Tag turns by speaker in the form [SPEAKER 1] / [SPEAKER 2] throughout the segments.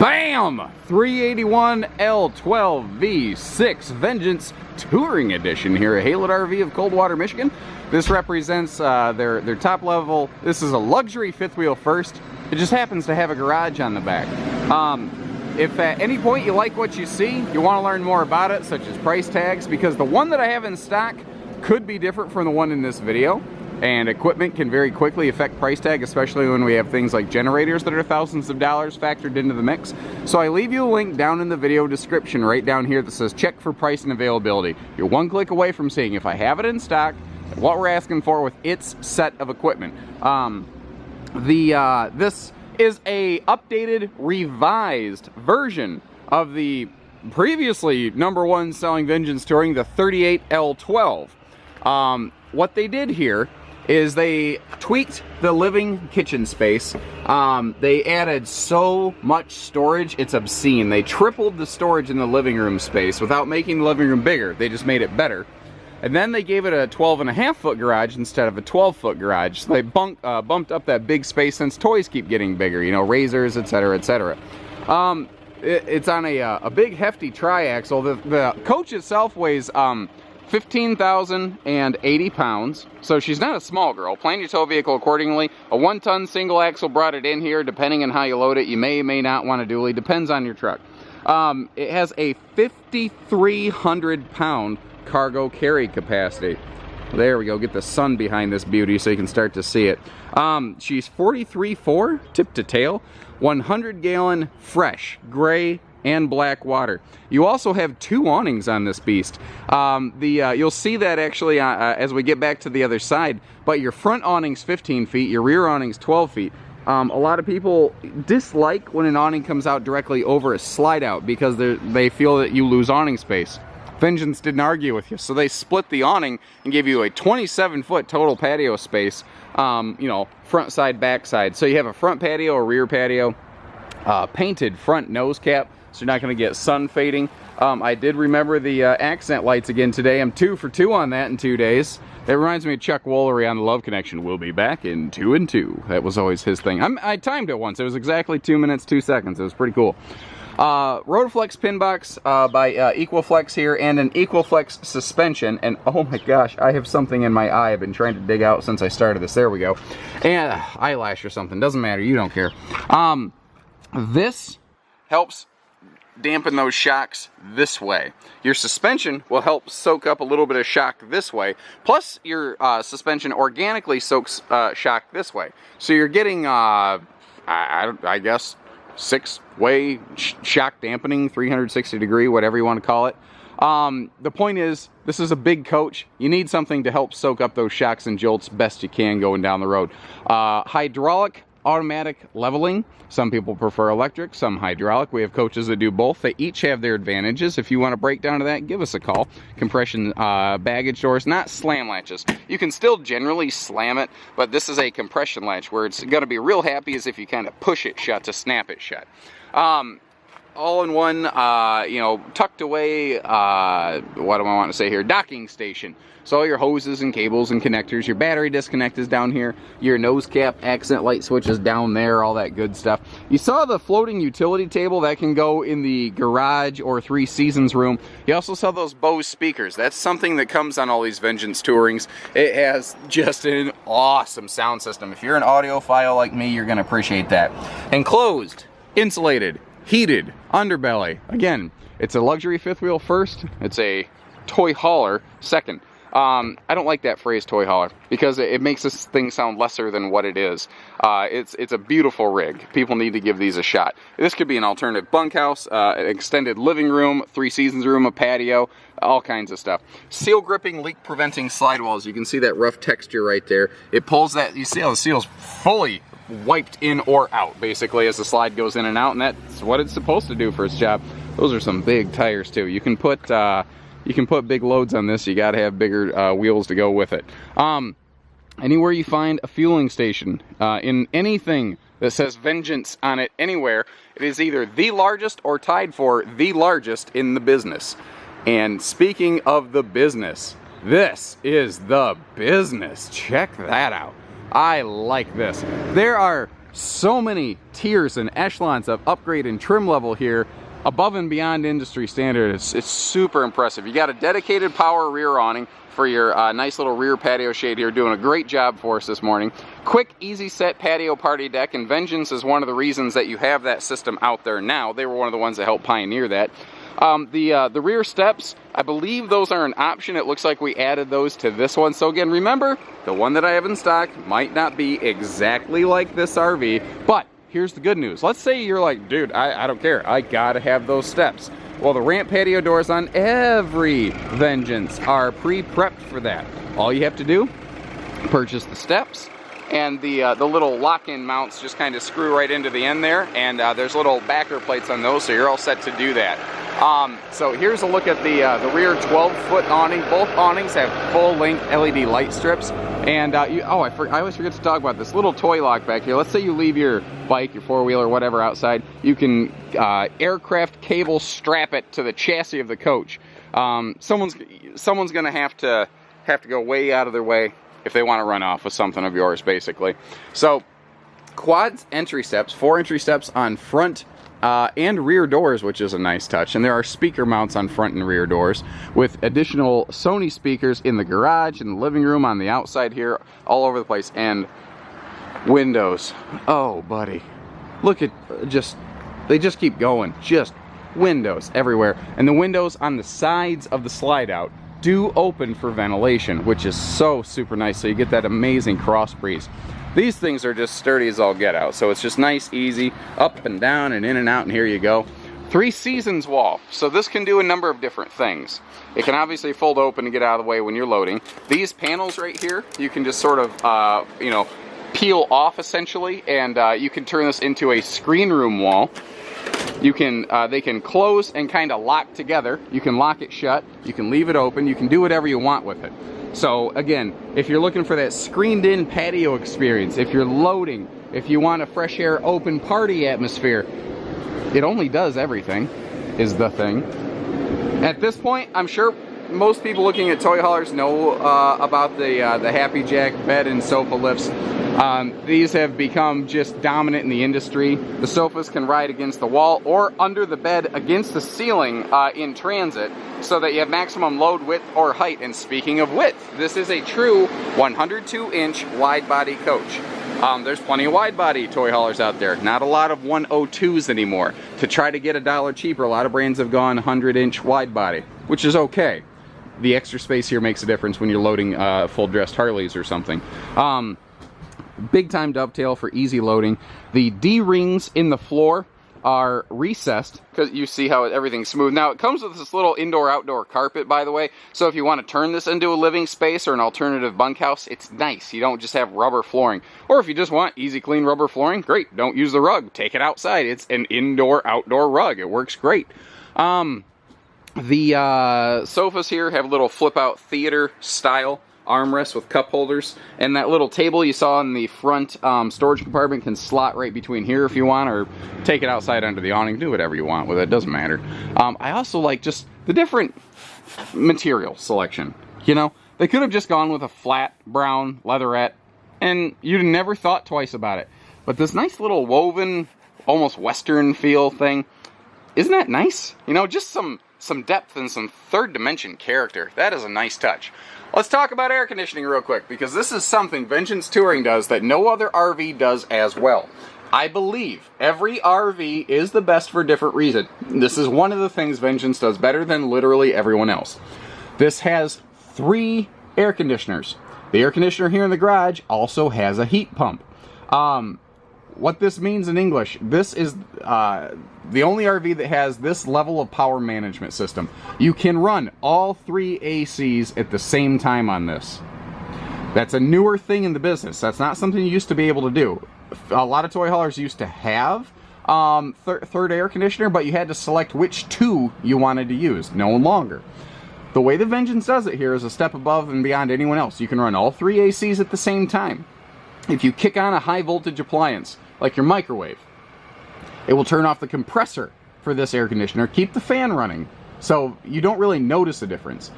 [SPEAKER 1] Bam! 381L12-6 Vengeance Touring Edition here at HaylettRV of Coldwater, Michigan. This represents their top level. This is a luxury fifth wheel first. It just happens to have a garage on the back. If at any point you like what you see, you want to learn more about it, such as price tags, because the one that I have in stock could be different from the one in this video. And equipment can very quickly affect price tag, especially when we have things like generators that are thousands of dollars factored into the mix. So I leave you a link down in the video description right down here that says check for price and availability. You're one click away from seeing if I have it in stock, what we're asking for with its set of equipment. This is a updated, revised version of the previously -- selling Vengeance Touring, the 38L12. What they did here is they tweaked the living kitchen space. They added so much storage, it's obscene. They tripled the storage in the living room space without making the living room bigger. They just made it better. And then they gave it a 12.5-foot garage instead of a 12-foot garage. So they bumped up that big space since toys keep getting bigger, you know, razors, etc., etc. It's on a big hefty triaxle. The coach itself weighs 15,080 pounds, so she's not a small girl. Plan your tow vehicle accordingly. A 1-ton single axle brought it in here. Depending on how you load it, you may or may not want a dually. Depends on your truck. It has a 5,300 pound cargo carry capacity. There we go. Get the sun behind this beauty so you can start to see it. She's 43.4 tip to tail, 100 gallon fresh gray and black water. You also have 2 awnings on this beast. You'll see that actually as we get back to the other side, but your front awning's 15 feet, your rear awning's 12 feet. A lot of people dislike when an awning comes out directly over a slide out because they feel that you lose awning space. Vengeance didn't argue with you, so they split the awning and gave you a 27-foot total patio space, you know, front side, back side. So you have a front patio, a rear patio, painted front nose cap, so you're not going to get sun fading. I did remember the accent lights again today. I'm 2 for 2 on that in 2 days. That reminds me of Chuck Woolery on The Love Connection. We'll be back in 2 and 2. That was always his thing. I timed it once. It was exactly 2 minutes, 2 seconds. It was pretty cool. Rotoflex pin box by Equiflex here, and an Equiflex suspension. And oh my gosh, I have something in my eye I've been trying to dig out since I started this. There we go. And eyelash or something. Doesn't matter. You don't care. This helps dampen those shocks this way. Your suspension will help soak up a little bit of shock this way. Plus, your suspension organically soaks shock this way. So you're getting, I guess, 6-way shock dampening, 360 degree, whatever you want to call it. The point is, this is a big coach. You need something to help soak up those shocks and jolts best you can going down the road. Hydraulic, automatic leveling. Some people prefer electric, some hydraulic. We have coaches that do both. They each have their advantages. If you want to break down to that, give us a call. Compression baggage doors, not slam latches. You can still generally slam it, but this is a compression latch where it's going to be real happy is if you kind of push it shut to snap it shut. All in one, you know, tucked away, what do I want to say here, docking station. So all your hoses and cables and connectors, your battery disconnect is down here, your nose cap, accent light switch is down there, all that good stuff. You saw the floating utility table that can go in the garage or 3 Seasons room. You also saw those Bose speakers. That's something that comes on all these Vengeance Tourings. It has just an awesome sound system. If you're an audiophile like me, you're going to appreciate that. Enclosed, insulated, heated underbelly. Again, it's a luxury fifth wheel first. It's a toy hauler second. I don't like that phrase, toy hauler, because it makes this thing sound lesser than what it is. It's a beautiful rig. People need to give these a shot. This could be an alternative bunkhouse, an extended living room, 3 Seasons room, a patio, all kinds of stuff. Seal gripping, leak preventing slide walls. You can see that rough texture right there. It pulls that, you see how the seal's fully wiped in or out basically as the slide goes in and out, and that's what it's supposed to do for its job. Those are some big tires too. You can put big loads on this. You got to have bigger wheels to go with it. Anywhere you find a fueling station in anything that says Vengeance on it anywhere, it is either the largest or tied for the largest in the business. And speaking of the business, this is the business. Check that out. I like this. There are so many tiers and echelons of upgrade and trim level here, above and beyond industry standard. It's super impressive. You got a dedicated power rear awning for your nice little rear patio shade here, doing a great job for us this morning. Quick, easy set patio party deck, and Vengeance is one of the reasons that you have that system out there now. They were one of the ones that helped pioneer that. The rear steps, I believe those are an option. It looks like we added those to this one. So again, remember, the one that I have in stock might not be exactly like this RV, but here's the good news. Let's say you're like, dude, I don't care. I gotta have those steps. Well, the ramp patio doors on every Vengeance are pre-prepped for that. All you have to do, purchase the steps, and the little lock-in mounts just kind of screw right into the end there, and there's little backer plates on those, so you're all set to do that. So here's a look at the rear 12-foot awning. Both awnings have full-length LED light strips. And I always forget to talk about this little toy lock back here. Let's say you leave your bike, your four-wheeler, whatever outside. You can aircraft cable strap it to the chassis of the coach. Someone's gonna have to go way out of their way if they want to run off with something of yours, basically. So quads entry steps, 4 entry steps on front and rear doors, which is a nice touch. And there are speaker mounts on front and rear doors with additional Sony speakers in the garage, in the living room, on the outside here, all over the place. And windows. Oh, buddy. Look at they just keep going. Just windows everywhere. And the windows on the sides of the slide out do open for ventilation, which is so super nice. So you get that amazing cross breeze. These things are just sturdy as all get out, so it's just nice, easy, up and down and in and out, and here you go. 3 seasons wall, so this can do a number of different things. It can obviously fold open and get out of the way when you're loading. These panels right here, you can just sort of, peel off essentially, and you can turn this into a screen room wall. You can, they can close and kind of lock together. You can lock it shut, you can leave it open, you can do whatever you want with it. So again, if you're looking for that screened in patio experience, if you're loading, if you want a fresh air open party atmosphere, it only does everything, is the thing. At this point, I'm sure most people looking at toy haulers know about the Happy Jack bed and sofa lifts. These have become just dominant in the industry. The sofas can ride against the wall or under the bed against the ceiling in transit, so that you have maximum load width or height. And speaking of width, this is a true 102-inch wide body coach. There's plenty of wide body toy haulers out there, not a lot of 102s anymore. To try to get $1 cheaper, a lot of brands have gone 100-inch wide body, which is okay. The extra space here makes a difference when you're loading full dressed Harleys or something. Big time dovetail for easy loading. The D-rings in the floor are recessed because you see how everything's smooth. Now it comes with this little indoor-outdoor carpet, by the way, so if you want to turn this into a living space or an alternative bunkhouse, it's nice. You don't just have rubber flooring. Or if you just want easy clean rubber flooring, great, don't use the rug, take it outside. It's an indoor-outdoor rug. It works great. The sofas here have little flip-out theater style armrests with cup holders, and that little table you saw in the front storage compartment can slot right between here if you want, or take it outside under the awning. Do whatever you want with it, doesn't matter. I also like just the different material selection. You know, they could have just gone with a flat brown leatherette and you'd never thought twice about it, but this nice little woven, almost western feel thing, isn't that nice? You know, just some depth and some third dimension character. That is a nice touch. Let's talk about air conditioning real quick, because this is something Vengeance Touring does that no other RV does as well. I believe every RV is the best for a different reason. This is one of the things Vengeance does better than literally everyone else. This has 3 air conditioners. The air conditioner here in the garage also has a heat pump. What this means in English, this is the only RV that has this level of power management system. You can run all 3 ACs at the same time on this. That's a newer thing in the business. That's not something you used to be able to do. A lot of toy haulers used to have third air conditioner, but you had to select which 2 you wanted to use. No longer. The way the Vengeance does it here is a step above and beyond anyone else. You can run all 3 ACs at the same time. If you kick on a high voltage appliance, like your microwave, it will turn off the compressor for this air conditioner, keep the fan running, so you don't really notice a difference.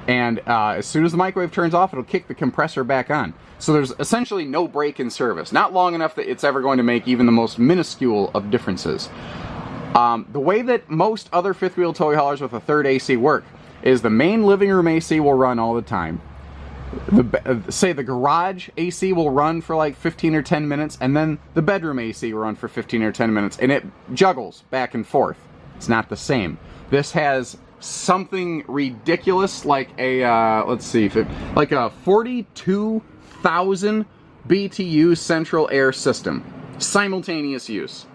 [SPEAKER 1] And as soon as the microwave turns off, it'll kick the compressor back on. So there's essentially no break in service. Not long enough that it's ever going to make even the most minuscule of differences. The way that most other fifth wheel toy haulers with a third AC work is the main living room AC will run all the time. Say the garage AC will run for like 15 or 10 minutes, and then the bedroom AC will run for 15 or 10 minutes, and it juggles back and forth. It's not the same. This has something ridiculous like a, let's see, like a 42,000 BTU central air system. Simultaneous use.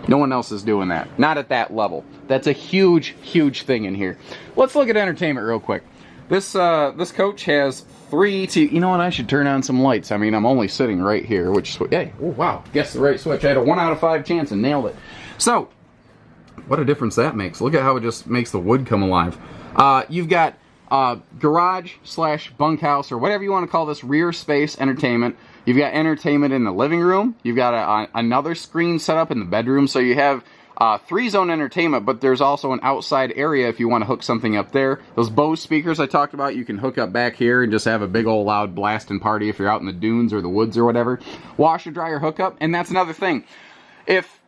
[SPEAKER 1] No one else is doing that. Not at that level. That's a huge, huge thing in here. Let's look at entertainment real quick. This coach has 3 TV. You know what? I should turn on some lights. I mean, I'm only sitting right here, which, hey, oh wow, guess the right switch. I had a 1 out of 5 chance and nailed it. So, what a difference that makes. Look at how it just makes the wood come alive. You've got garage / bunkhouse, or whatever you want to call this, rear space entertainment. You've got entertainment in the living room. You've got another screen set up in the bedroom. So you have 3-zone entertainment, but there's also an outside area if you want to hook something up there. Those Bose speakers I talked about, you can hook up back here and just have a big old loud blasting party if you're out in the dunes or the woods or whatever. Washer dryer hookup, and that's another thing. If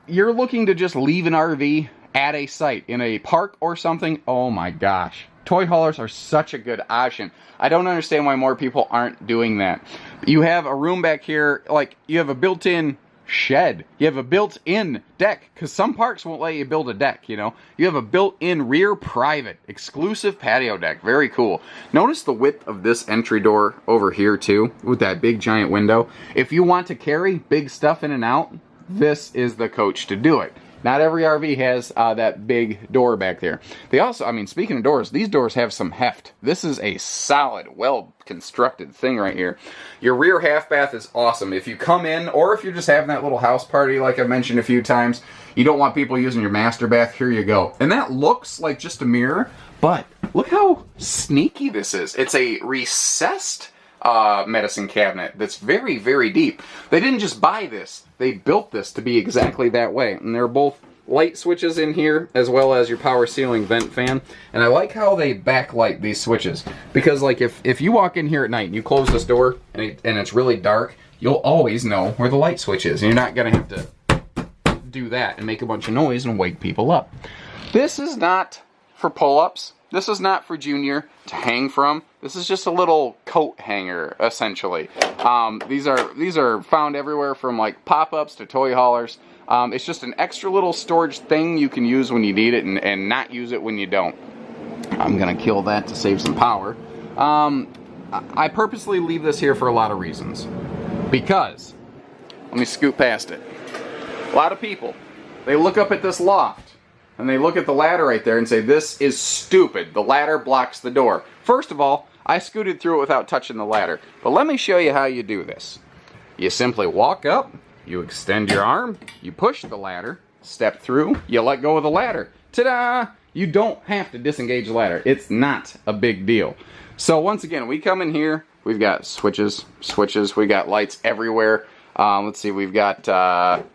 [SPEAKER 1] you're looking to just leave an RV at a site in a park or something, oh my gosh. Toy haulers are such a good option. I don't understand why more people aren't doing that. You have a room back here, like you have a built-in shed. You have a built-in deck, because some parks won't let you build a deck, you know. You have a built-in rear private, exclusive patio deck. Very cool. Notice the width of this entry door over here too, with that big giant window. If you want to carry big stuff in and out, this is the coach to do it. Not every RV has that big door back there. They also, I mean, speaking of doors, these doors have some heft. This is a solid, well-constructed thing right here. Your rear half bath is awesome. If you come in, or if you're just having that little house party like I've mentioned a few times, you don't want people using your master bath, here you go. And that looks like just a mirror, but look how sneaky this is. It's a recessed medicine cabinet that's very, very deep. They didn't just buy this. They built this to be exactly that way. And there are both light switches in here as well as your power ceiling vent fan. And I like how they backlight these switches. Because like if you walk in here at night and you close this door and it's really dark, you'll always know where the light switch is. And you're not going to have to do that and make a bunch of noise and wake people up. This is not for pull-ups. This is not for Junior to hang from. This is just a little coat hanger, essentially. These are found everywhere from like pop-ups to toy haulers. It's just an extra little storage thing you can use when you need it and not use it when you don't. I'm gonna kill that to save some power. I purposely leave this here for a lot of reasons. Because, let me scoot past it. A lot of people, they look up at this loft and they look at the ladder right there and say, this is stupid. The ladder blocks the door. First of all, I scooted through it without touching the ladder. But let me show you how you do this. You simply walk up, you extend your arm, you push the ladder, step through, you let go of the ladder. Ta-da! You don't have to disengage the ladder. It's not a big deal. So once again, we come in here, we've got switches, we got lights everywhere. Let's see, we've got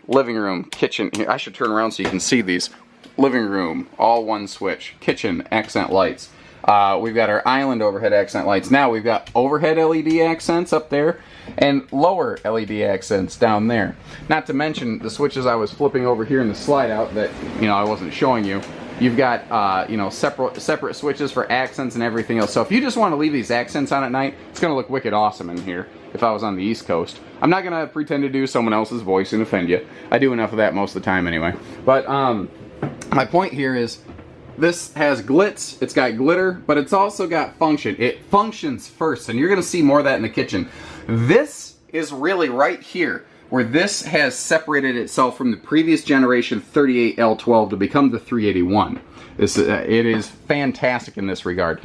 [SPEAKER 1] living room, kitchen. Here, I should turn around so you can see these. Living room, all one switch. Kitchen, accent lights. We've got our island overhead accent lights. Now we've got overhead LED accents up there and lower LED accents down there. Not to mention the switches I was flipping over here in the slide out that, you know, I wasn't showing you. You've got, you know, separate switches for accents and everything else. So if you just want to leave these accents on at night, it's going to look wicked awesome in here if I was on the East Coast. I'm not going to pretend to do someone else's voice and offend you. I do enough of that most of the time anyway. But, my point here is, this has glitz, it's got glitter, but it's also got function. It functions first, and you're going to see more of that in the kitchen. This is really right here, where this has separated itself from the previous generation 381L12 to become the 381. It is fantastic in this regard.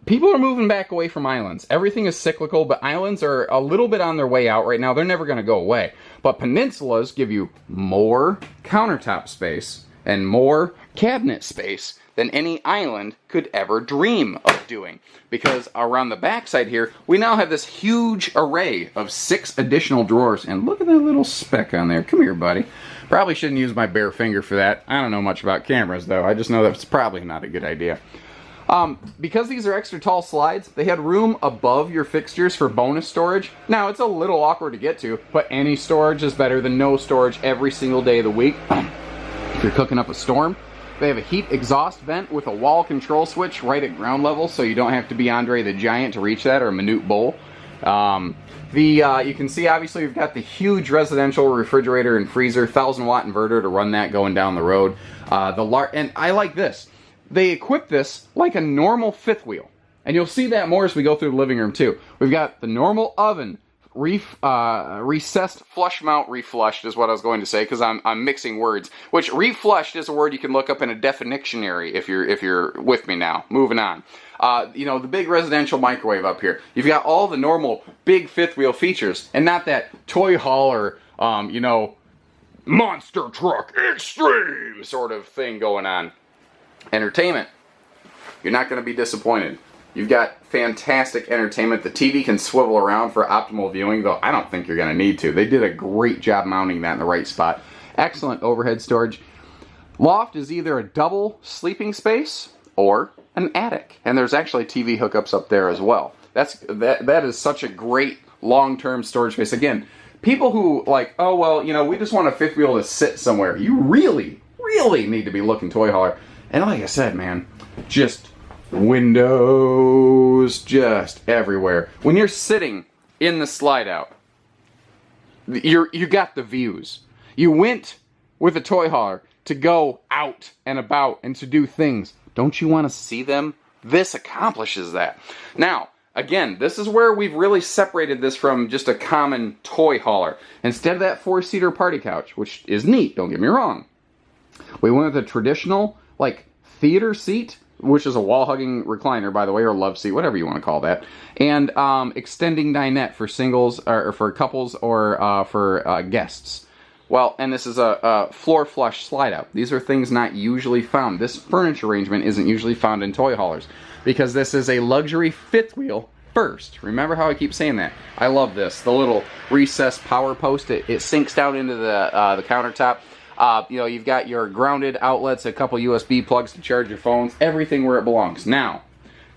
[SPEAKER 1] People are moving back away from islands. Everything is cyclical, but islands are a little bit on their way out right now. They're never going to go away. But peninsulas give you more countertop space and more cabinet space than any island could ever dream of doing. Because around the backside here, we now have this huge array of 6 additional drawers. And look at that little speck on there. Come here, buddy. Probably shouldn't use my bare finger for that. I don't know much about cameras, though. I just know that's probably not a good idea. Because these are extra tall slides, they had room above your fixtures for bonus storage. Now, it's a little awkward to get to, but any storage is better than no storage every single day of the week. If you're cooking up a storm, they have a heat exhaust vent with a wall control switch right at ground level, so you don't have to be Andre the Giant to reach that, or Manute Bull. You can see, obviously, we've got the huge residential refrigerator and freezer, 1,000-watt inverter to run that going down the road. And I like this. They equip this like a normal fifth wheel. And you'll see that more as we go through the living room, too. We've got the normal oven, recessed flush mount, reflushed is what I was going to say, because I'm mixing words. Which, reflushed is a word you can look up in a definitionary if you're with me now. Moving on. The big residential microwave up here. You've got all the normal big fifth wheel features, and not that toy hauler, monster truck extreme sort of thing going on. Entertainment. You're not going to be disappointed. You've got fantastic entertainment. The TV can swivel around for optimal viewing, though I don't think you're going to need to. They did a great job mounting that in the right spot. Excellent overhead storage. Loft is either a double sleeping space or an attic. And there's actually TV hookups up there as well. That is such a great long-term storage space. Again, people who like, oh, well, we just want a fifth wheel to sit somewhere. You really, really need to be looking toy hauler. And like I said, man, just windows just everywhere. When you're sitting in the slide out, you got the views. You went with a toy hauler to go out and about and to do things. Don't you want to see them? This accomplishes that. Now, again, this is where we've really separated this from just a common toy hauler. Instead of that 4-seater party couch, which is neat, don't get me wrong, we went with a traditional, theater seat, which is a wall-hugging recliner, by the way, or love seat, whatever you want to call that, and extending dinette for singles, or for couples, or for guests. Well, and this is a floor flush slide out. These are things not usually found. This furniture arrangement isn't usually found in toy haulers, because this is a luxury fifth wheel first. Remember how I keep saying that? I love this. The little recessed power post, it sinks down into the countertop. You've got your grounded outlets, a couple USB plugs to charge your phones, everything where it belongs. Now,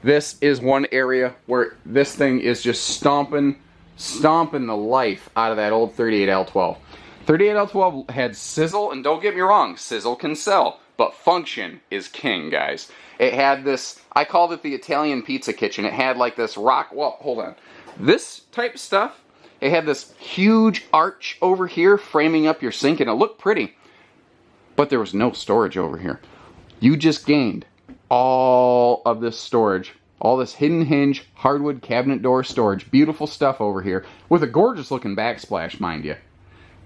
[SPEAKER 1] this is one area where this thing is just stomping the life out of that old 38L12. 38L12 had sizzle, and don't get me wrong, sizzle can sell, but function is king, guys. It had this, I called it the Italian pizza kitchen. It had this hold on. This type stuff, it had this huge arch over here framing up your sink, and it looked pretty. But there was no storage over here. You just gained all of this storage, all this hidden hinge, hardwood cabinet door storage, beautiful stuff over here, with a gorgeous looking backsplash, mind you.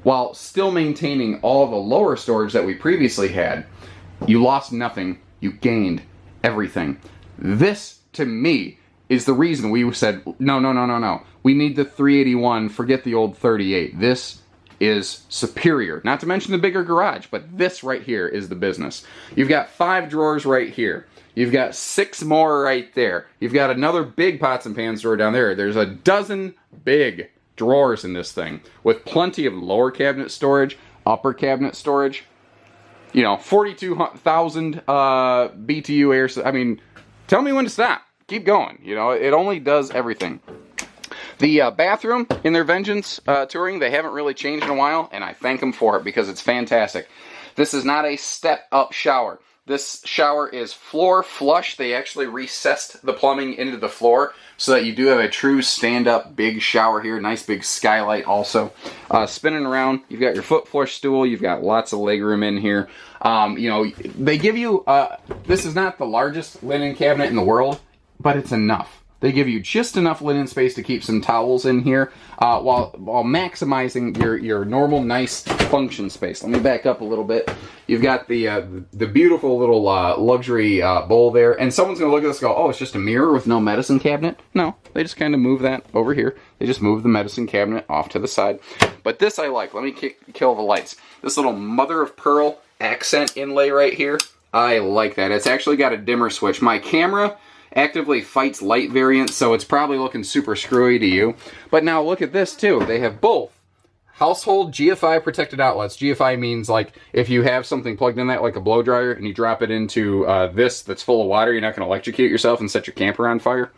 [SPEAKER 1] While still maintaining all the lower storage that we previously had. You lost nothing, you gained everything. This, to me, is the reason we said, no. We need the 381, forget the old 38. This is superior. Not to mention the bigger garage, but this right here is the business. You've got 5 drawers right here. You've got 6 more right there. You've got another big pots and pans drawer down there. There's a dozen big drawers in this thing with plenty of lower cabinet storage, upper cabinet storage. 42,000 BTU air. I mean, tell me when to stop. Keep going. It only does everything. The bathroom in their Vengeance touring, they haven't really changed in a while, and I thank them for it because it's fantastic. This is not a step-up shower. This shower is floor flush. They actually recessed the plumbing into the floor so that you do have a true stand-up big shower here. Nice big skylight also. Spinning around, you've got your foot flush stool. You've got lots of legroom in here. They give you, this is not the largest linen cabinet in the world, but it's enough. They give you just enough linen space to keep some towels in here while maximizing your normal nice function space. Let me back up a little bit. You've got the beautiful little luxury bowl there, and someone's going to look at this and go, oh, it's just a mirror with no medicine cabinet? No, they just kind of move that over here. They just move the medicine cabinet off to the side. But this I like. Let me kill the lights. This little mother of pearl accent inlay right here, I like that. It's actually got a dimmer switch. My camera actively fights light variants, so it's probably looking super screwy to you. But now look at this too. They have both household GFI protected outlets. GFI means like if you have something plugged in that, like a blow dryer, and you drop it into this that's full of water, you're not going to electrocute yourself and set your camper on fire.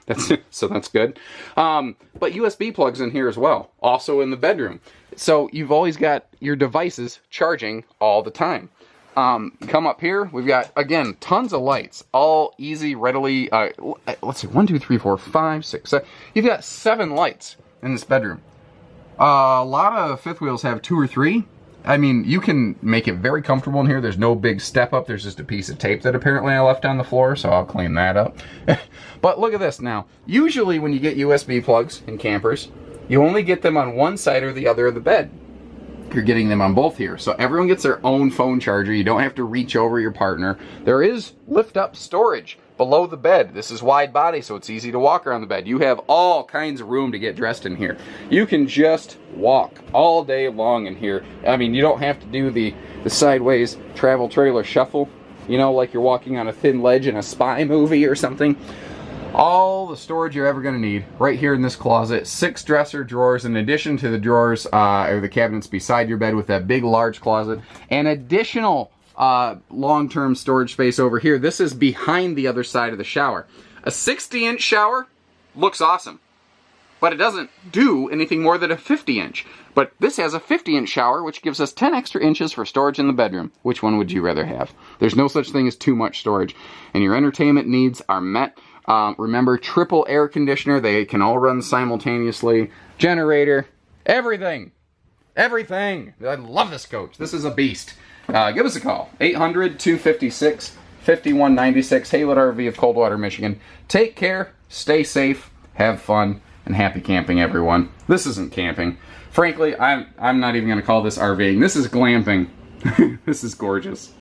[SPEAKER 1] So that's good. But USB plugs in here as well, also in the bedroom. So you've always got your devices charging all the time. Come up here, we've got, again, tons of lights, all easy, readily, let's see, 1, 2, 3, 4, 5, 6, 7. You've got 7 lights in this bedroom. A lot of fifth wheels have 2 or 3. I mean, you can make it very comfortable in here. There's no big step up. There's just a piece of tape that apparently I left on the floor, so I'll clean that up. But look at this now. Usually when you get USB plugs in campers, you only get them on one side or the other of the bed. You're getting them on both here. So everyone gets their own phone charger. You don't have to reach over your partner. There is lift-up storage below the bed. This is wide body, so it's easy to walk around the bed. You have all kinds of room to get dressed in here. You can just walk all day long in here. I mean, you don't have to do the sideways travel trailer shuffle, you know, like you're walking on a thin ledge in a spy movie or something. All the storage you're ever going to need right here in this closet. 6 dresser drawers in addition to the drawers or the cabinets beside your bed with that big large closet. And additional long-term storage space over here. This is behind the other side of the shower. A 60-inch shower looks awesome, but it doesn't do anything more than a 50-inch. But this has a 50-inch shower, which gives us 10 extra inches for storage in the bedroom. Which one would you rather have? There's no such thing as too much storage, and your entertainment needs are met. Remember, triple air conditioner. They can all run simultaneously. Generator. Everything. Everything. I love this coach. This is a beast. Give us a call. 800-256-5196. HaylettRV of Coldwater, Michigan. Take care. Stay safe. Have fun. And happy camping, everyone. This isn't camping. Frankly, I'm not even going to call this RVing. This is glamping. This is gorgeous.